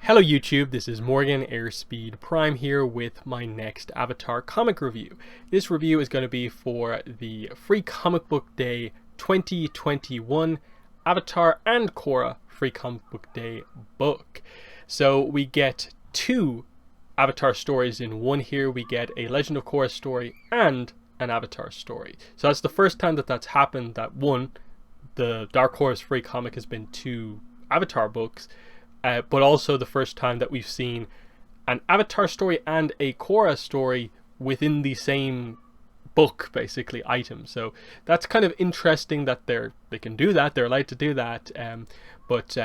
Hello YouTube, this is Morgan Airspeed Prime here with my next Avatar comic review. This review is going to be for the Free Comic Book Day 2021 Avatar and Korra Free Comic Book Day book. So we get two Avatar stories in one here. We get a Legend of Korra story and an Avatar story. So that's the first time that that's happened, that one, the Dark Horse Free Comic has been two Avatar books. But also the first time that we've seen an Avatar story and a Korra story within the same book, basically, item. So that's kind of interesting that they can do that. They're allowed to do that. But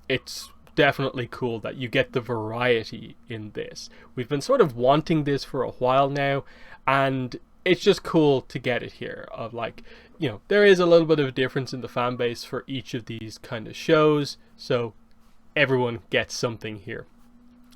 it's definitely cool that you get the variety in this. We've been sort of wanting this for a while now, and it's just cool to get it here. Of like, you know, there is a little bit of a difference in the fan base for each of these kind of shows. So everyone gets something here.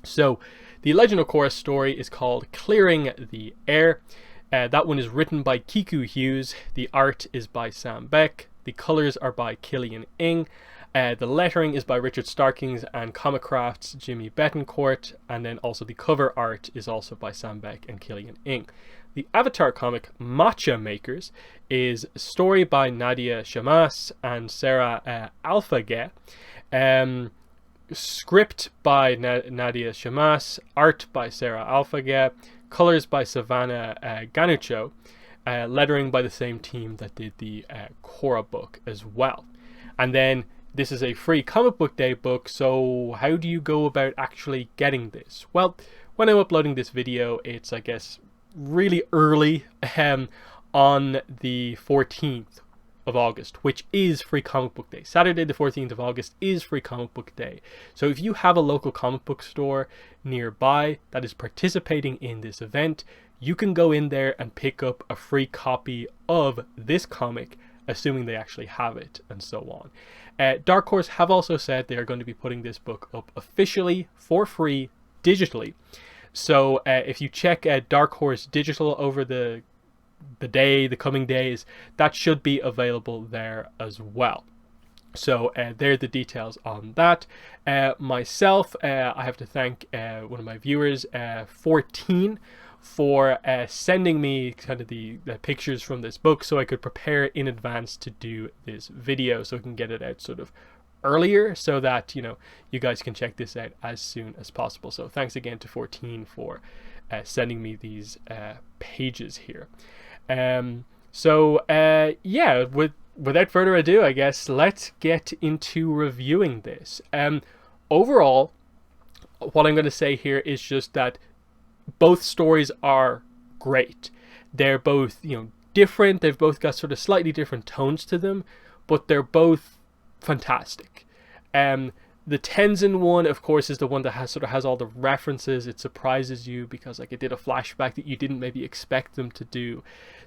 So the Legend of Korra story is called Clearing the Air. That one is written by Kiku Hughes. The art is by Sam Beck. The colors are by Killian Ng. The lettering is by Richard Starkings and Comic Craft's Jimmy Betancourt. And then also the cover art is also by Sam Beck and Killian Ng. The Avatar comic Matcha Makers is a story by Nadia Shamas and Sarah Alphageh. Script by Nadia Shamas, art by Sarah Alphageh, colors by Savannah Ganucho, lettering by the same team that did the Korra book as well. And then this is a Free Comic Book Day book, so how do you go about actually getting this? Well, when I'm uploading this video, it's, I guess, really early on the 14th of August, which is Free Comic Book Day. Saturday the 14th of August is Free Comic Book Day. So if you have a local comic book store nearby that is participating in this event, you can go in there and pick up a free copy of this comic, assuming they actually have it, and so on. Dark Horse have also said they are going to be putting this book up officially for free digitally. So if you check Dark Horse Digital over the coming days, that should be available there as well. So there are the details on that. Myself, I have to thank one of my viewers, 14, for sending me kind of the pictures from this book so I could prepare in advance to do this video, so I can get it out sort of earlier, so that, you know, you guys can check this out as soon as possible. So thanks again to 14 for sending me these pages here. Yeah, without further ado, I guess let's get into reviewing this. Overall, what I'm going to say here is just that both stories are great. They're both, you know, different. They've both got sort of slightly different tones to them, but they're both fantastic. The Tenzin one, of course, is the one that has all the references. It surprises you because, like, it did a flashback that you didn't maybe expect them to do.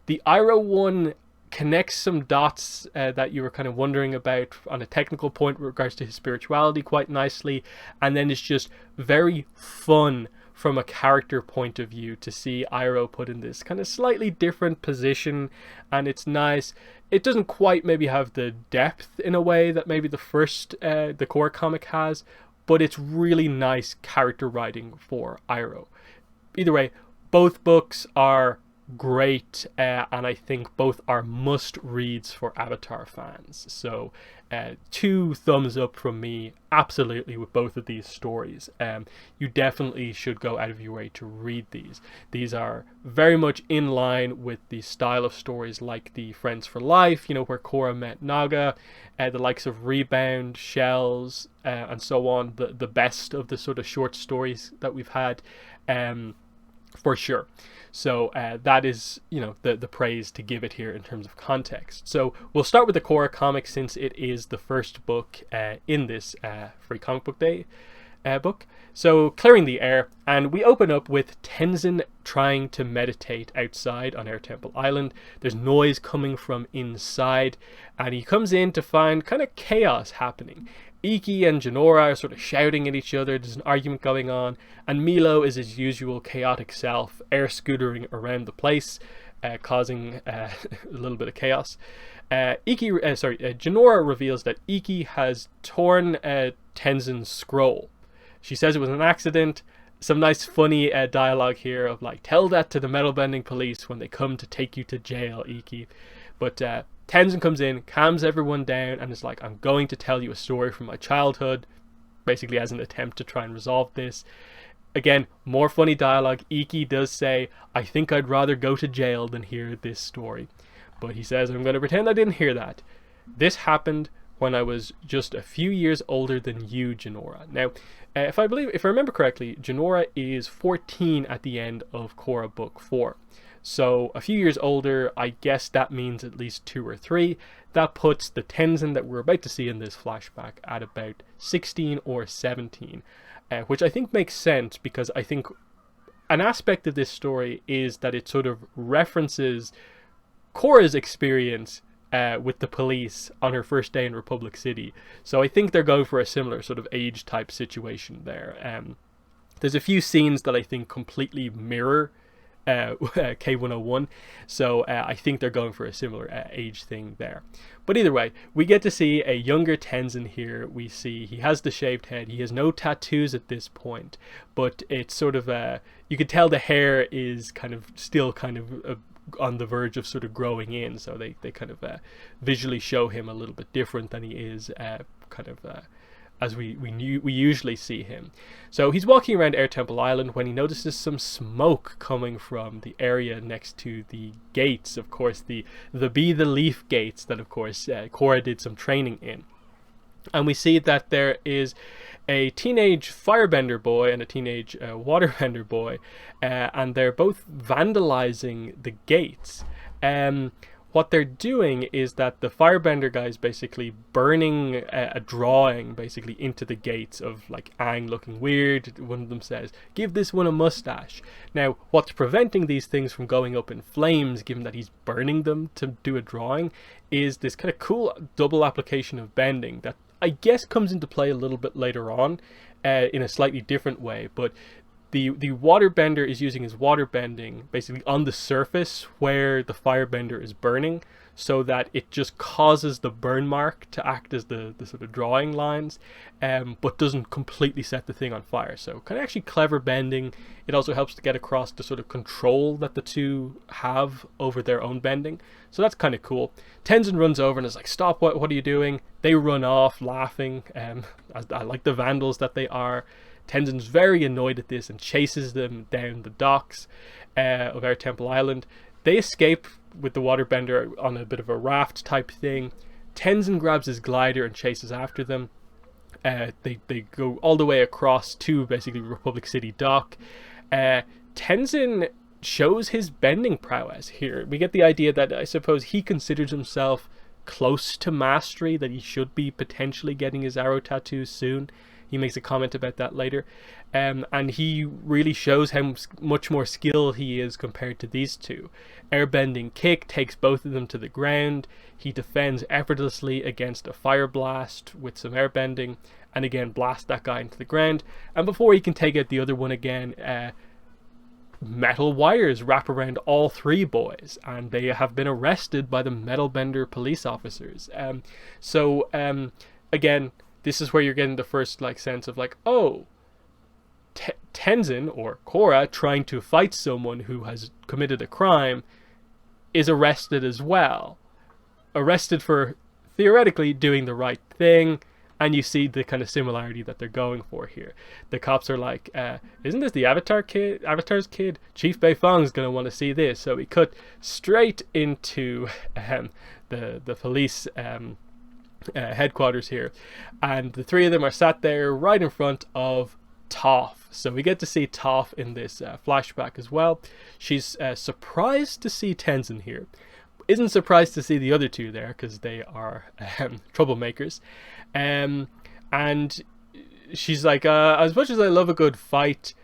The Iroh one connects some dots that you were kind of wondering about on a technical point with regards to his spirituality quite nicely, and then it's just very fun from a character point of view to see Iroh put in this kind of slightly different position, and it's nice. It doesn't quite maybe have the depth in a way that maybe the Korra comic has, but it's really nice character writing for Iroh. Either way, both books are great, and I think both are must reads for Avatar fans. So 2 thumbs up from me, absolutely, with both of these stories. You definitely should go out of your way to read these. These are very much in line with the style of stories like the Friends for Life, you know, where Korra met Naga, the likes of Rebound, Shells, and so on, the best of the sort of short stories that we've had, for sure. So that is, you know, the praise to give it here in terms of context. So we'll start with the Korra comic, since it is the first book in this Free Comic Book Day book. So Clearing the Air, and we open up with Tenzin trying to meditate outside on Air Temple Island. There's noise coming from inside, and he comes in to find kind of chaos happening. Iki and Jinora are sort of shouting at each other. There's an argument going on, and Milo is his usual chaotic self, air scootering around the place, causing a little bit of chaos. Jinora reveals that Iki has torn Tenzin's scroll, She says it was an accident. Some nice funny dialogue here of like, tell that to the metal bending police when they come to take you to jail, Iki. But Tenzin comes in, calms everyone down, and is like, I'm going to tell you a story from my childhood, basically as an attempt to try and resolve this. Again, more funny dialogue. Iki does say, I think I'd rather go to jail than hear this story. But he says, I'm going to pretend I didn't hear that. This happened when I was just a few years older than you, Jinora. Now, if I remember correctly, Jinora is 14 at the end of Korra Book 4. So a few years older, I guess that means at least 2 or 3. That puts the Tenzin that we're about to see in this flashback at about 16 or 17. Which I think makes sense, because I think an aspect of this story is that it sort of references Korra's experience with the police on her first day in Republic City. So I think they're going for a similar sort of age type situation there. There's a few scenes that I think completely mirror K101, so I think they're going for a similar age thing there. But either way, we get to see a younger Tenzin here. We see he has the shaved head. He has no tattoos at this point, but it's sort of you could tell the hair is still on the verge of sort of growing in, so they kind of visually show him a little bit different than he is as we usually see him. So he's walking around Air Temple Island when he notices some smoke coming from the area next to the gates, of course, the Be the Leaf gates that, of course, Korra did some training in. And we see that there is a teenage firebender boy and a teenage waterbender boy, and they're both vandalizing the gates. What they're doing is that the firebender guy is basically burning a drawing basically into the gates of like Aang looking weird. One of them says, give this one a mustache. Now, what's preventing these things from going up in flames, given that he's burning them to do a drawing, is this kind of cool double application of bending that I guess comes into play a little bit later on in a slightly different way. But the waterbender is using his water bending basically on the surface where the firebender is burning, so that it just causes the burn mark to act as the sort of drawing lines, but doesn't completely set the thing on fire. So kind of actually clever bending. It also helps to get across the sort of control that the two have over their own bending. So that's kind of cool. Tenzin runs over and is like, stop, what are you doing? They run off laughing. I like the vandals that they are. Tenzin's very annoyed at this and chases them down the docks of Air Temple Island. They escape with the waterbender on a bit of a raft type thing. Tenzin grabs his glider and chases after them. They go all the way across to basically Republic City dock. Tenzin shows his bending prowess here. We get the idea that I suppose he considers himself close to mastery, that he should be potentially getting his arrow tattoo soon. He makes a comment about that later. And he really shows how much more skilled he is compared to these two. Airbending kick takes both of them to the ground. He defends effortlessly against a fire blast with some airbending, and again blast that guy into the ground. And before he can take out the other one again, metal wires wrap around all 3 boys, and they have been arrested by the metalbender police officers. Again, this is where you're getting the first sense of oh, Tenzin or Korra, trying to fight someone who has committed a crime, is arrested as well. Arrested for theoretically doing the right thing, and you see the kind of similarity that they're going for here. The cops are like, isn't this the Avatar's kid? Chief Beifong's going to want to see this. So we cut straight into the police headquarters here, and the 3 of them are sat there right in front of Toph. So we get to see Toph in this flashback as well. She's surprised to see Tenzin here. Isn't surprised to see the other 2 there, because they are troublemakers. And she's like, as much as I love a good fight,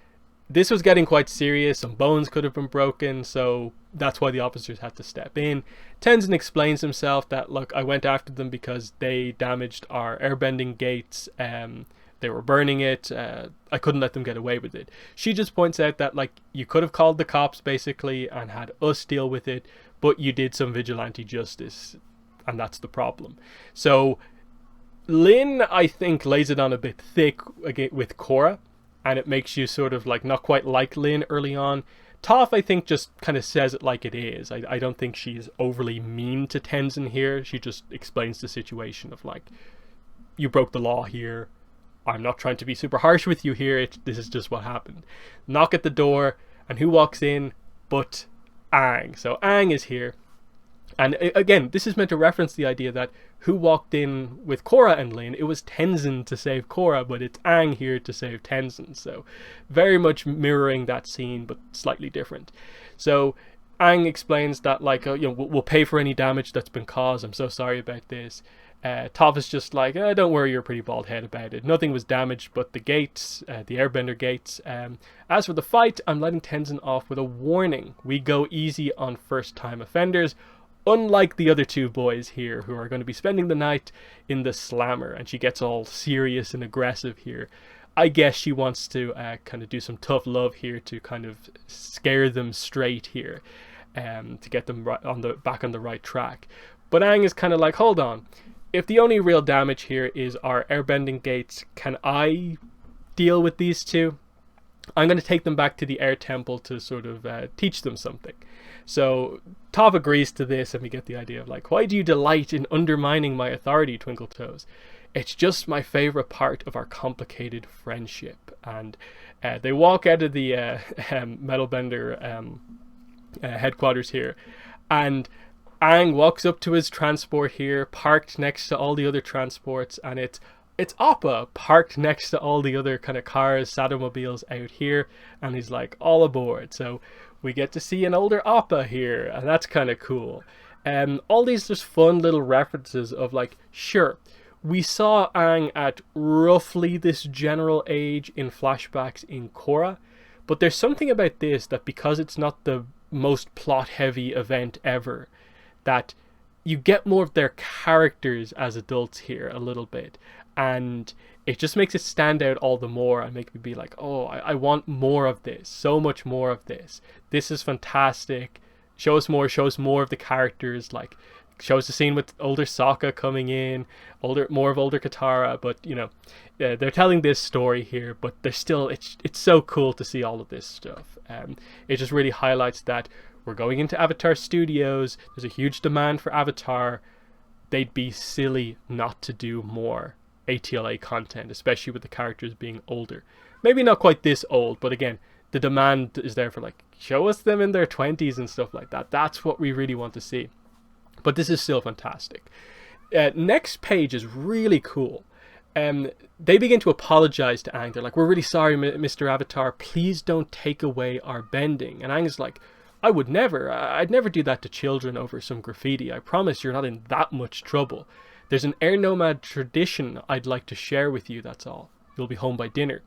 this was getting quite serious. Some bones could have been broken, so that's why the officers had to step in. Tenzin explains himself that, look, I went after them because they damaged our airbending gates. They were burning it. I couldn't let them get away with it. She just points out that you could have called the cops basically and had us deal with it, but you did some vigilante justice, and that's the problem. So Lin, I think, lays it on a bit thick again with Korra, and it makes you sort of like not quite like Lin early on. Toph, I think, just kind of says it like it is. I don't think she's overly mean to Tenzin here. She just explains the situation of like, you broke the law here. I'm not trying to be super harsh with you here. This is just what happened. Knock at the door, and who walks in but Aang? So Aang is here. And again, this is meant to reference the idea that who walked in with Korra and Lin? It was Tenzin to save Korra, but it's Aang here to save Tenzin. So very much mirroring that scene, but slightly different. So Aang explains that like, we'll pay for any damage that's been caused. I'm so sorry about this. Toph is just like, don't worry your pretty bald head about it. Nothing was damaged but the gates, the airbender gates. As for the fight, I'm letting Tenzin off with a warning. We go easy on first-time offenders, unlike the other two boys here who are going to be spending the night in the slammer. And she gets all serious and aggressive here. I guess she wants to kind of do some tough love here to kind of scare them straight here, to get them back on the right track. But Aang is kind of like, hold on. If the only real damage here is our airbending gates, can I deal with these two? I'm going to take them back to the air temple to sort of teach them something. So Toph agrees to this, and we get the idea of like, why do you delight in undermining my authority, Twinkle Toes? It's just my favorite part of our complicated friendship. And they walk out of the Metalbender headquarters here, and Aang walks up to his transport here, parked next to all the other transports, and it's Appa parked next to all the other kind of cars, Sadomobiles out here, and he's like, all aboard. So we get to see an older Appa here, and that's kind of cool. All these just fun little references of like, sure, we saw Aang at roughly this general age in flashbacks in Korra, but there's something about this that because it's not the most plot-heavy event ever, that you get more of their characters as adults here a little bit, and it just makes it stand out all the more and make me be like, oh, I want more of this, so much more of this. This is fantastic. Show us more of the characters, like show us the scene with older Sokka coming in, more of older Katara, but they're telling this story here, but they're still, it's so cool to see all of this stuff. It just really highlights that we're going into Avatar Studios. There's a huge demand for Avatar. They'd be silly not to do more ATLA content, especially with the characters being older. Maybe not quite this old, but again, the demand is there for like, show us them in their 20s and stuff like that. That's what we really want to see. But this is still fantastic. Next page is really cool. They begin to apologize to Aang. They're like, we're really sorry, Mr. Avatar. Please don't take away our bending. And Aang is like, I'd never do that to children over some graffiti. I promise you're not in that much trouble. There's an air nomad tradition I'd like to share with you, that's all. You'll be home by dinner.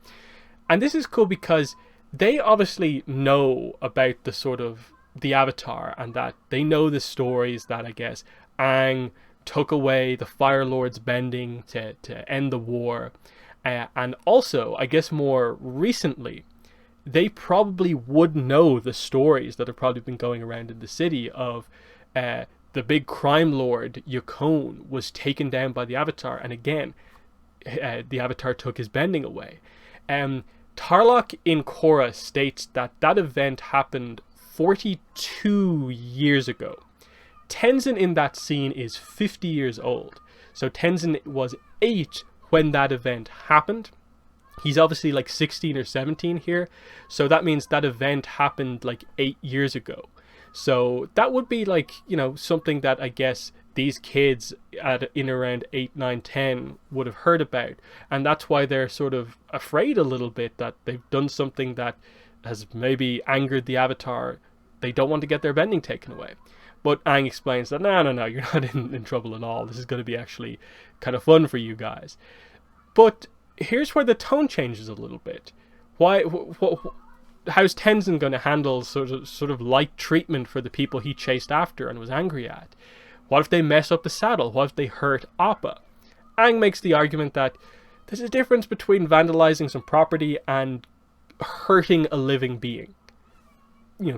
And this is cool because they obviously know about the sort of the Avatar, and that they know the stories that I guess Aang took away the Fire Lord's bending to end the war. And also, I guess more recently, they probably would know the stories that have probably been going around in the city of the big crime lord Yukon was taken down by the Avatar, and again the Avatar took his bending away. Tarlok in Korra states that event happened 42 years ago. Tenzin in that scene is 50 years old, so Tenzin was 8 when that event happened. He's obviously like 16 or 17 here, so that means that event happened like 8 years ago. So that would be like, something that I guess these kids in around 8, 9, 10 would have heard about. And that's why they're sort of afraid a little bit that they've done something that has maybe angered the Avatar. They don't want to get their bending taken away. But Aang explains that, no, you're not in trouble at all. This is going to be actually kind of fun for you guys. But here's where the tone changes a little bit. How's Tenzin going to handle sort of light treatment for the people he chased after and was angry at? What if they mess up the saddle? What if they hurt Appa? Aang makes the argument that there's a difference between vandalizing some property and hurting a living being.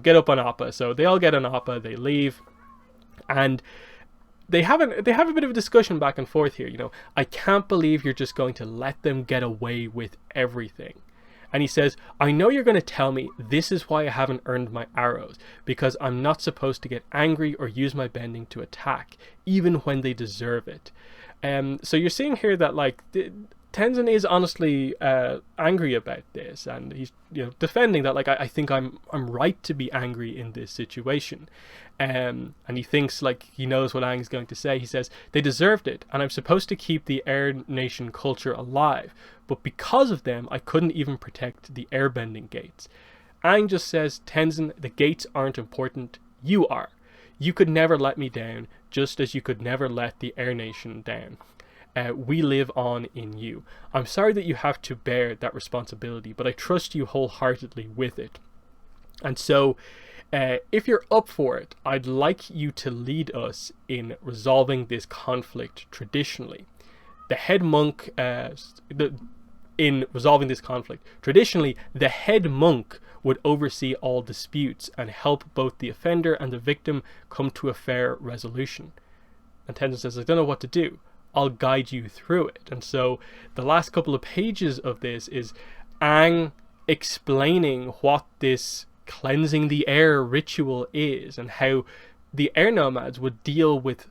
Get up on Appa. So they all get on Appa, they leave, and they have a bit of a discussion back and forth here. I can't believe you're just going to let them get away with everything. And he says, I know you're going to tell me this is why I haven't earned my arrows, because I'm not supposed to get angry or use my bending to attack, even when they deserve it. So you're seeing here that like Tenzin is honestly angry about this, and he's defending that like I think I'm right to be angry in this situation, and he thinks like he knows what Aang's going to say. He says they deserved it, and I'm supposed to keep the Air Nation culture alive, but because of them I couldn't even protect the airbending gates. Aang just says, Tenzin, the gates aren't important, you are. You could never let me down, just as you could never let the Air Nation down. We live on in you. I'm sorry that you have to bear that responsibility, but I trust you wholeheartedly with it. And so, if you're up for it, I'd like you to lead us in resolving this conflict traditionally. The head monk, in resolving this conflict, traditionally, the head monk would oversee all disputes and help both the offender and the victim come to a fair resolution. And Tenzin says, I don't know what to do. I'll guide you through it. And so the last couple of pages of this is Aang explaining what this cleansing the air ritual is, and how the air nomads would deal with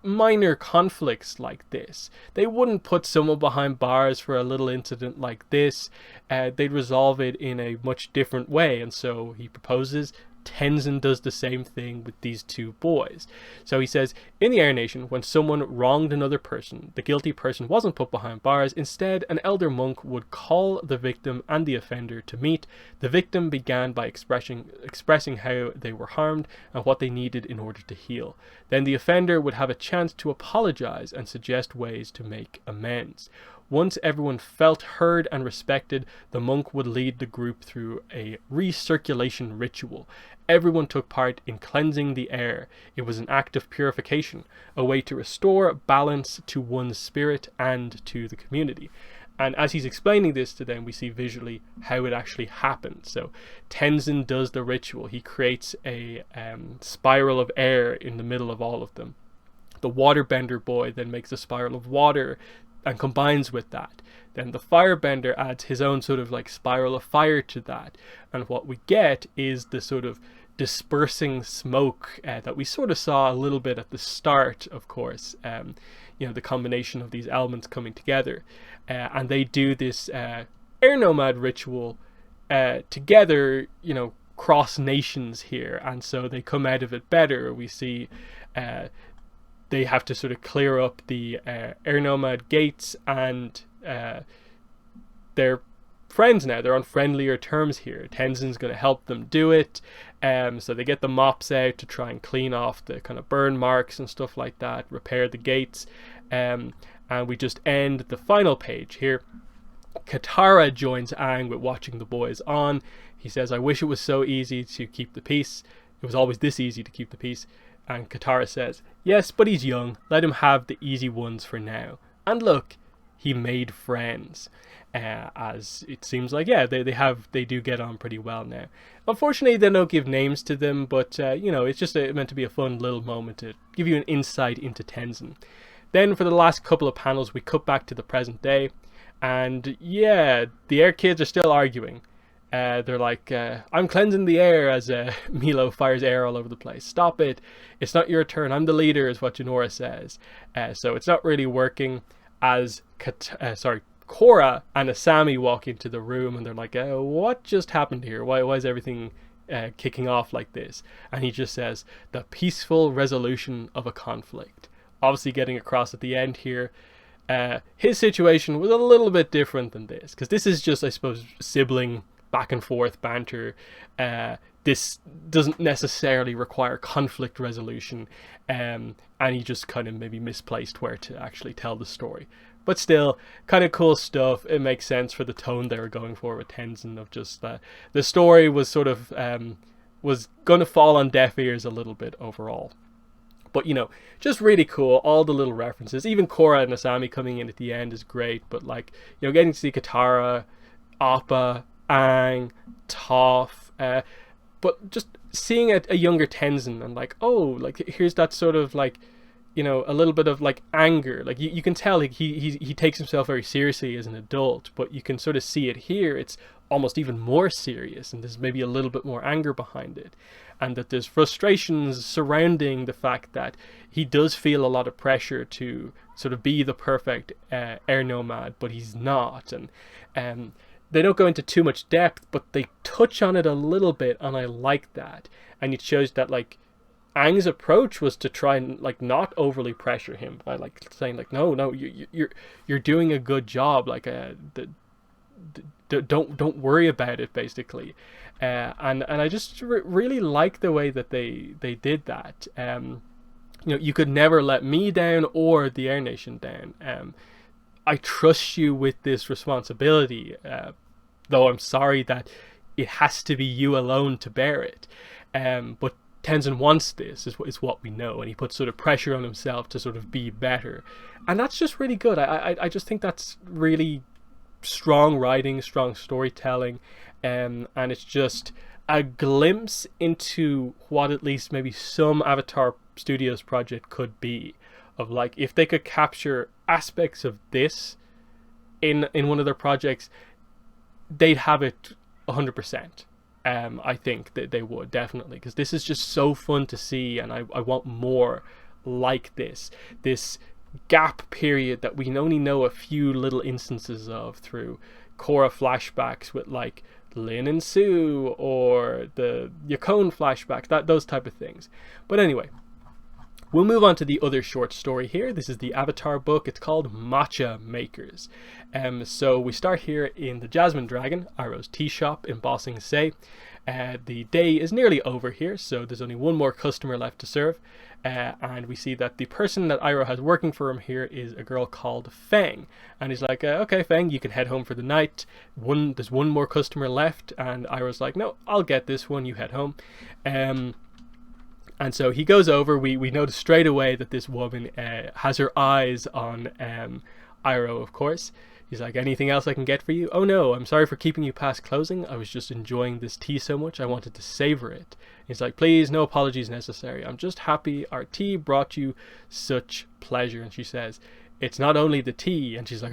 minor conflicts like this. They wouldn't put someone behind bars for a little incident like this. They'd resolve it in a much different way. And so he proposes Tenzin does the same thing with these two boys. So he says, in the Air Nation, when someone wronged another person, the guilty person wasn't put behind bars. Instead, an elder monk would call the victim and the offender to meet. The victim began by expressing how they were harmed and what they needed in order to heal. Then the offender would have a chance to apologize and suggest ways to make amends. Once everyone felt heard and respected, the monk would lead the group through a recirculation ritual. Everyone took part in cleansing the air. It was an act of purification, a way to restore balance to one's spirit and to the community. And as he's explaining this to them, we see visually how it actually happens. So Tenzin does the ritual. He creates a spiral of air in the middle of all of them. The waterbender boy then makes a spiral of water and combines with that. Then the firebender adds his own sort of like spiral of fire to that. And what we get is the sort of dispersing smoke that we sort of saw a little bit at the start, of course. The combination of these elements coming together. And they do this air nomad ritual together, cross nations here. And so they come out of it better. We see they have to sort of clear up the air nomad gates, and they're friends now. They're on friendlier terms here. Tenzin's going to help them do it. So they get the mops out to try and clean off the kind of burn marks and stuff like that, repair the gates. And we just end the final page here. Katara joins Aang with watching the boys on. He says, I wish it was so easy to keep the peace. It was always this easy to keep the peace. And Katara says, yes, but he's young. Let him have the easy ones for now. And look, he made friends. As it seems like, yeah, they do get on pretty well now. Unfortunately, they don't give names to them, but it's just meant to be a fun little moment to give you an insight into Tenzin. Then for the last couple of panels, we cut back to the present day, and yeah, the air kids are still arguing. They're like, I'm cleansing the air, as Milo fires air all over the place. Stop it. It's not your turn. I'm the leader, is what Jinora says. So it's not really working, as Korra and Asami walk into the room, and they're like, what just happened here? Why is everything kicking off like this? And he just says, the peaceful resolution of a conflict. Obviously getting across at the end here. His situation was a little bit different than this, because this is just, I suppose, sibling back and forth banter. This doesn't necessarily require conflict resolution, and he just kind of maybe misplaced where to actually tell the story. But still, kind of cool stuff. It makes sense for the tone they were going for with Tenzin, of just that the story was sort of was going to fall on deaf ears a little bit overall. But just really cool. All the little references, even Korra and Asami coming in at the end is great. But getting to see Katara, Appa, Aang, Toph, but just seeing a younger Tenzin and here's that sort of you know, a little bit of like anger. Like you can tell like he takes himself very seriously as an adult, but you can sort of see it here. It's almost even more serious, and there's maybe a little bit more anger behind it, and that there's frustrations surrounding the fact that he does feel a lot of pressure to sort of be the perfect air nomad, but he's not. And they don't go into too much depth, but they touch on it a little bit, and I like that. And it shows that like Aang's approach was to try and like not overly pressure him by like saying like no you're doing a good job, like don't worry about it, basically. And I just really like the way that they did that. You know, you could never let me down or the Air Nation down. I trust you with this responsibility, though I'm sorry that it has to be you alone to bear it. But Tenzin wants this, is what we know, and he puts sort of pressure on himself to sort of be better. And that's just really good. I just think that's really strong writing, strong storytelling, and it's just a glimpse into what at least maybe some Avatar Studios project could be, of like if they could capture aspects of this in one of their projects, they'd have it 100%. I think that they would definitely, because this is just so fun to see, and I want more like this gap period that we only know a few little instances of through Korra flashbacks with like Lin and Sue, or the Yukon flashbacks, those type of things. But anyway, we'll move on to the other short story here. This is the Avatar book. It's called Matcha Makers. So we start here in the Jasmine Dragon, Iroh's tea shop in Ba Sing Se. The day is nearly over here, so there's only one more customer left to serve. And we see that the person that Iroh has working for him here is a girl called Feng. And he's like, okay, Feng, you can head home for the night. There's one more customer left. And Iroh's like, no, I'll get this one, you head home. And so he goes over. We notice straight away that this woman has her eyes on Iroh, of course. He's like, anything else I can get for you? Oh no, I'm sorry for keeping you past closing. I was just enjoying this tea so much, I wanted to savor it. He's like, please, no apologies necessary. I'm just happy our tea brought you such pleasure. And she says, it's not only the tea. And she's like,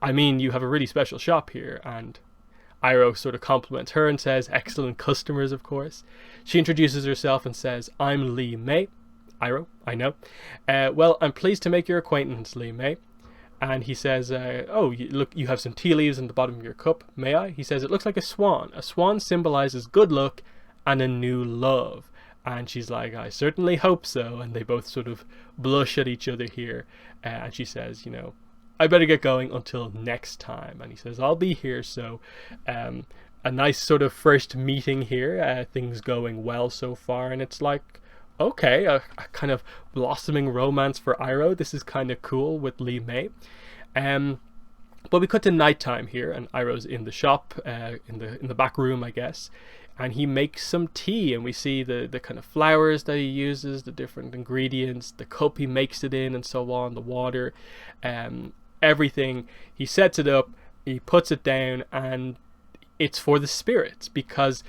I mean, you have a really special shop here. And Iroh sort of compliments her and says, excellent customers, of course. She introduces herself and says, I'm Li Mei. Iroh, I know. Well, I'm pleased to make your acquaintance, Li Mei. And he says, look, you have some tea leaves in the bottom of your cup. May I? He says, it looks like a swan. A swan symbolizes good luck and a new love. And she's like, I certainly hope so. And they both sort of blush at each other here. And she says, you know, I better get going until next time. And he says, I'll be here. So a nice sort of first meeting here. Things going well so far. And it's like, okay, a kind of blossoming romance for Iroh. This is kind of cool with Li Mei. But we cut to nighttime here, and Iroh's in the shop, in the back room, I guess. And he makes some tea, and we see the kind of flowers that he uses, the different ingredients, the cup he makes it in, and so on, the water, everything. He sets it up, he puts it down, and it's for the spirits, because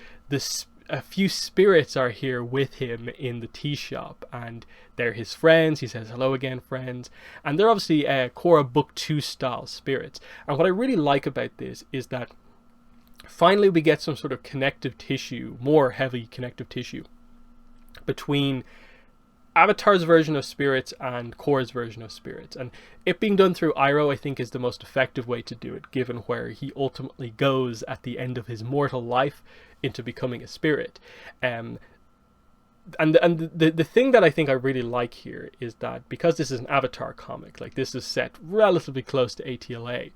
a few spirits are here with him in the tea shop, and they're his friends. He says, hello again, friends. And they're obviously Korra Book 2 style spirits. And what I really like about this is that finally we get some sort of connective tissue, more heavy connective tissue, between Avatar's version of spirits and Korra's version of spirits. And it being done through Iroh, I think, is the most effective way to do it, given where he ultimately goes at the end of his mortal life into becoming a spirit. And the thing that I think I really like here is that because this is an Avatar comic, like this is set relatively close to ATLA,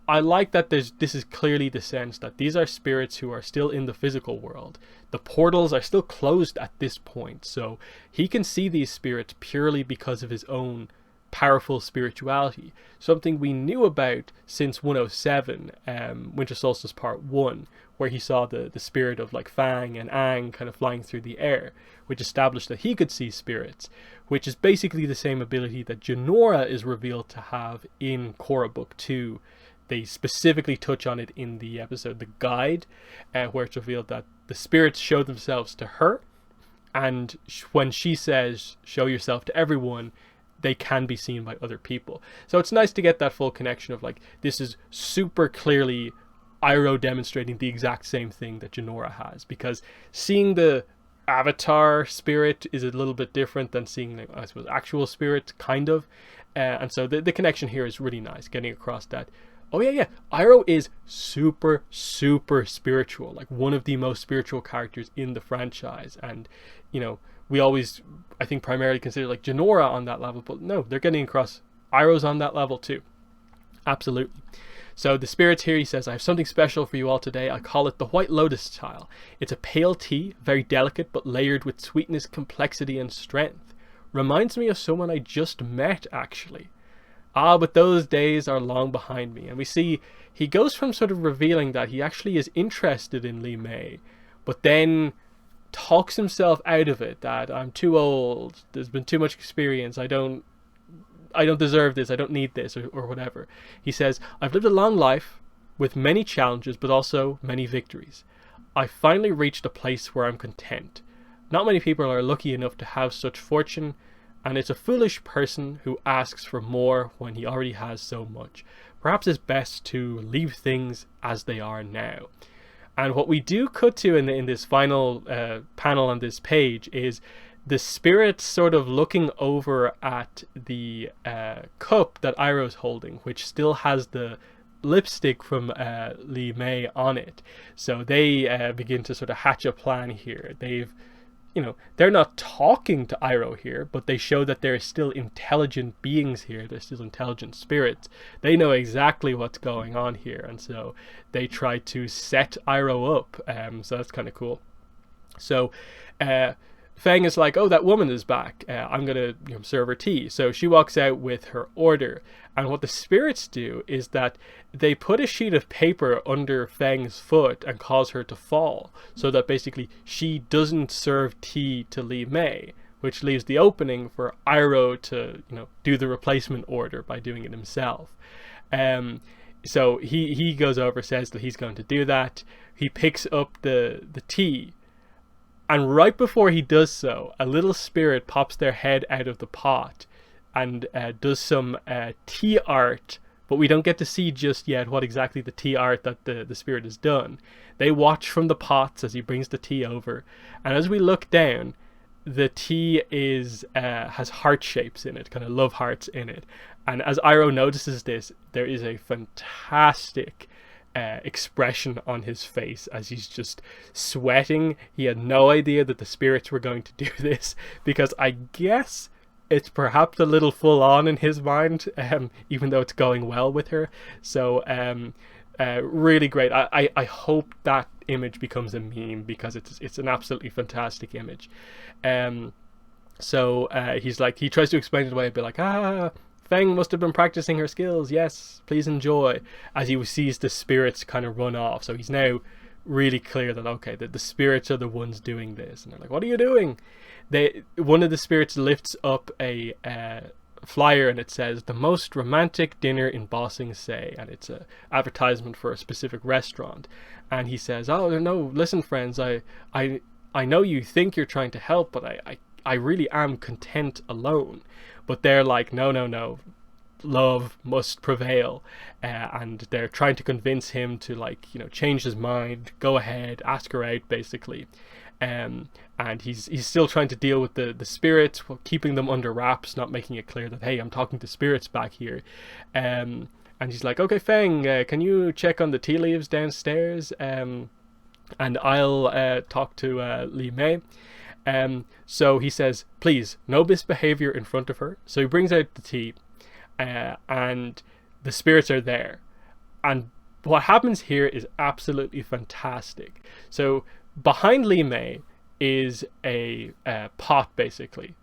I like that this is clearly the sense that these are spirits who are still in the physical world. The portals are still closed at this point, so he can see these spirits purely because of his own powerful spirituality. Something we knew about since 107, Winter Solstice Part 1, where he saw the spirit of like Fang and Aang kind of flying through the air, which established that he could see spirits, which is basically the same ability that Jinora is revealed to have in Korra Book 2. They specifically touch on it in the episode The Guide, where it's revealed that the spirits show themselves to her, And when she says, show yourself to everyone, they can be seen by other people. So it's nice to get that full connection of like, this is super clearly Iroh demonstrating the exact same thing that Jinora has, because seeing the avatar spirit is a little bit different than seeing, like, I suppose, actual spirit, kind of. And so the connection here is really nice, getting across that, oh yeah, Iroh is super, super spiritual, like one of the most spiritual characters in the franchise. And, you know, we always, I think, primarily consider like Jinora on that level, but no, they're getting across Iroh's on that level too. Absolutely. So the spirits here, he says, I have something special for you all today. I call it the White Lotus style. It's a pale tea, very delicate, but layered with sweetness, complexity, and strength. Reminds me of someone I just met, actually. Ah, but those days are long behind me. And we see he goes from sort of revealing that he actually is interested in Li Mei, but then talks himself out of it, that I'm too old, there's been too much experience, I don't deserve this, I don't need this, or whatever. He says, I've lived a long life with many challenges, but also many victories. I finally reached a place where I'm content. Not many people are lucky enough to have such fortune, and it's a foolish person who asks for more when he already has so much. Perhaps it's best to leave things as they are now. And what we do cut to in this final panel on this page is the spirit sort of looking over at the cup that Iroh's holding, which still has the lipstick from Li Mei on it. So they begin to sort of hatch a plan here. They're not talking to Iroh here, but they show that there are still intelligent beings here. They're still intelligent spirits. They know exactly what's going on here, and so they try to set Iroh up. So that's kind of cool. So Fang is like, oh, that woman is back. I'm going to serve her tea. So she walks out with her order. And what the spirits do is that they put a sheet of paper under Fang's foot and cause her to fall. So that basically she doesn't serve tea to Li Mei, which leaves the opening for Iroh to do the replacement order by doing it himself. So he goes over, says that he's going to do that. He picks up the tea. And right before he does so, a little spirit pops their head out of the pot and does some tea art, but we don't get to see just yet what exactly the tea art that the spirit has done. They watch from the pots as he brings the tea over, and as we look down, the tea has heart shapes in it, kind of love hearts in it. And as Iroh notices this, there is a fantastic expression on his face as he's just sweating. He had no idea that the spirits were going to do this, because I guess it's perhaps a little full on in his mind, even though it's going well with her. So really great. I hope that image becomes a meme, because it's an absolutely fantastic image. So he's like, he tries to explain it away, be like, Feng must have been practicing her skills. Yes, please enjoy. As he sees the spirits kind of run off. So he's now really clear that, okay, that the spirits are the ones doing this. And they're like, what are you doing? One of the spirits lifts up a flyer, and it says, the most romantic dinner in Ba Sing Se. And it's an advertisement for a specific restaurant. And he says, oh, no, listen, friends, I know you think you're trying to help, but I really am content alone. But they're like, no, love must prevail. And they're trying to convince him to change his mind, go ahead, ask her out, basically. And he's still trying to deal with the spirits, while keeping them under wraps, not making it clear that, hey, I'm talking to spirits back here. And he's like, okay, Feng, can you check on the tea leaves downstairs? And I'll talk to Li Mei. So he says, please, no misbehavior in front of her. So he brings out the tea, and the spirits are there. And what happens here is absolutely fantastic. So behind Li Mei is a pot, basically.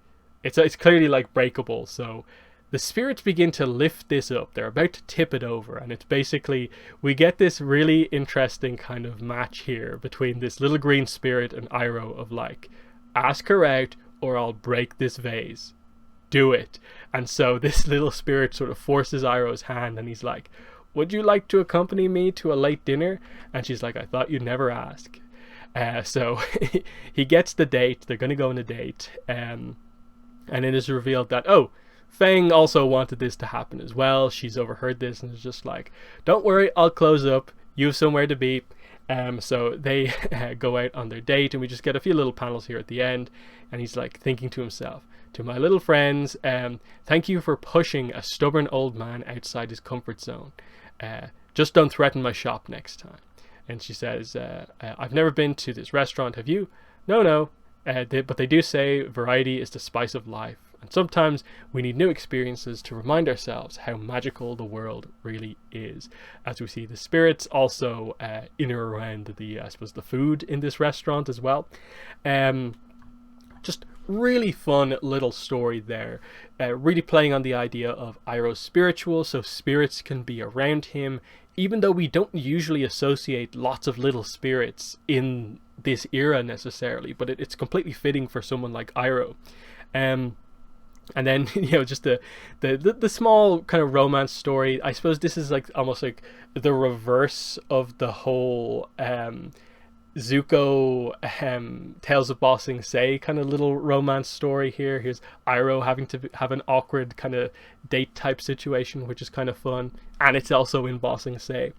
It's clearly like breakable. So the spirits begin to lift this up. They're about to tip it over, and it's basically, we get this really interesting kind of match here between this little green spirit and Iroh of like, ask her out or I'll break this vase. Do it. And so this little spirit sort of forces Iroh's hand, and he's like, would you like to accompany me to a late dinner? And she's like, I thought you'd never ask. So he gets the date. They're going to go on a date. And it is revealed that, oh, Feng also wanted this to happen as well. She's overheard this and is just like, don't worry, I'll close up. You have somewhere to be. So they go out on their date, and we just get a few little panels here at the end. And he's like thinking to himself, to my little friends, thank you for pushing a stubborn old man outside his comfort zone. Just don't threaten my shop next time. And she says, I've never been to this restaurant, have you? No. But they do say variety is the spice of life, and sometimes we need new experiences to remind ourselves how magical the world really is. As we see the spirits also in or around the, I suppose, the food in this restaurant as well. Just really fun little story there, really playing on the idea of Iroh's spiritual, so spirits can be around him, even though we don't usually associate lots of little spirits in this era necessarily, but it's completely fitting for someone like Iroh. And then, you know, just the small kind of romance story. I suppose this is like almost like the reverse of the whole Zuko Tales of Ba Sing Se kind of little romance story here. Here's Iroh having to have an awkward kind of date type situation, which is kind of fun, and it's also in Ba Sing Se.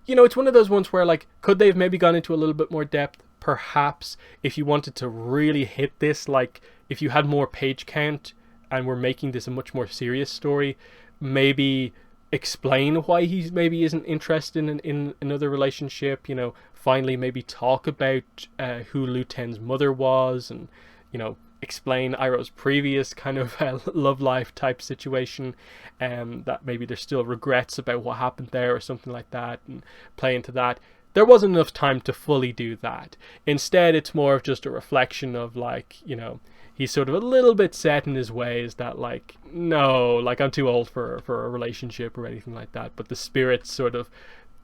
You know, it's one of those ones where, like, could they have maybe gone into a little bit more depth? Perhaps, if you wanted to really hit this, like, if you had more page count and were making this a much more serious story, maybe explain why he maybe isn't interested in another relationship, you know, finally maybe talk about who Lu Ten's mother was, and, you know, explain Iroh's previous kind of love life type situation, that maybe there's still regrets about what happened there or something like that, and play into that. There wasn't enough time to fully do that. Instead, it's more of just a reflection of, like, you know, he's sort of a little bit set in his ways that, like, no, like, I'm too old for a relationship or anything like that. But the spirits sort of,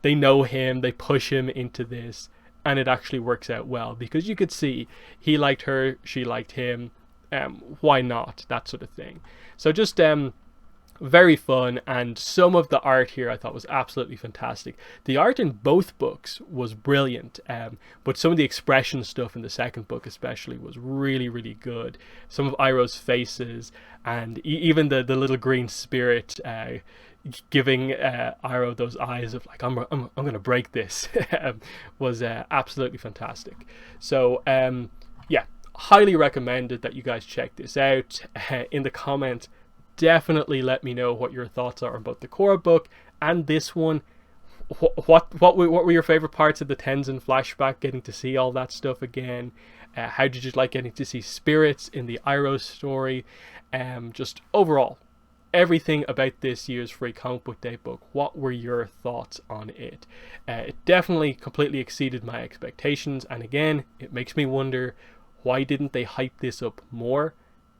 they know him, they push him into this, and it actually works out well, because you could see he liked her, she liked him, why not, that sort of thing. So just very fun, and some of the art here I thought was absolutely fantastic. The art in both books was brilliant, but some of the expression stuff in the second book especially was really, really good. Some of Iroh's faces, and even the little green spirit giving Iroh those eyes of, like, I'm gonna break this, was absolutely fantastic. So yeah, highly recommended that you guys check this out. In the comments, definitely let me know what your thoughts are about the Korra book and this one. What were your favorite parts of the Tenzin flashback, getting to see all that stuff again? How did you like getting to see spirits in the Iroh story? Just overall, everything about this year's Free Comic Book Day book, what were your thoughts on it? It definitely completely exceeded my expectations, and again, it makes me wonder, why didn't they hype this up more,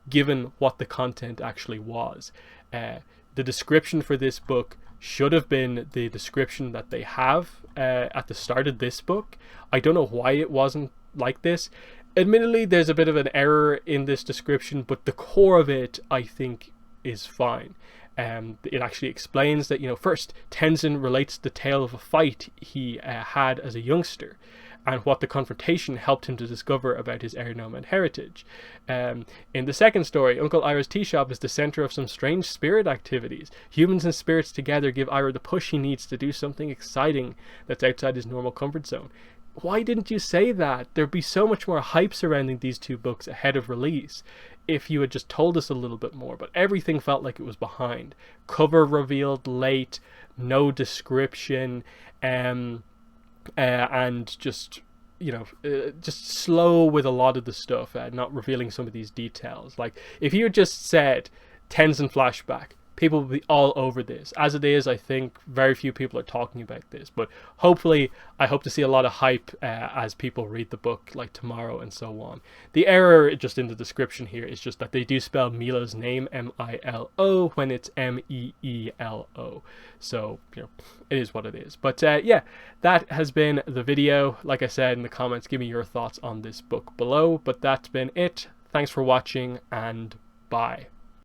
given what the content actually was? The description for this book should have been the description that they have at the start of this book. I don't know why it wasn't like this. Admittedly, there's a bit of an error in this description, but the core of it, I think, is fine. It actually explains that, you know, first, Tenzin relates the tale of a fight he had as a youngster, and what the confrontation helped him to discover about his heir and heritage. In the second story, Uncle Iroh's tea shop is the center of some strange spirit activities. Humans and spirits together give Iroh the push he needs to do something exciting that's outside his normal comfort zone. Why didn't you say that? There'd be so much more hype surrounding these two books ahead of release if you had just told us a little bit more, but everything felt like it was behind. Cover revealed late, no description, and just, you know, just slow with a lot of the stuff, not revealing some of these details. Like, if you had just said Tenzin flashback, people will be all over this. As it is, I think very few people are talking about this, but hopefully I hope to see a lot of hype as people read the book, like tomorrow and so on. The error just in the description here is just that they do spell Milo's name M-I-L-O when it's M-E-E-L-O. So, you know, it is what it is. But yeah, that has been the video. Like I said in the comments, give me your thoughts on this book below. But that's been it. Thanks for watching, and bye.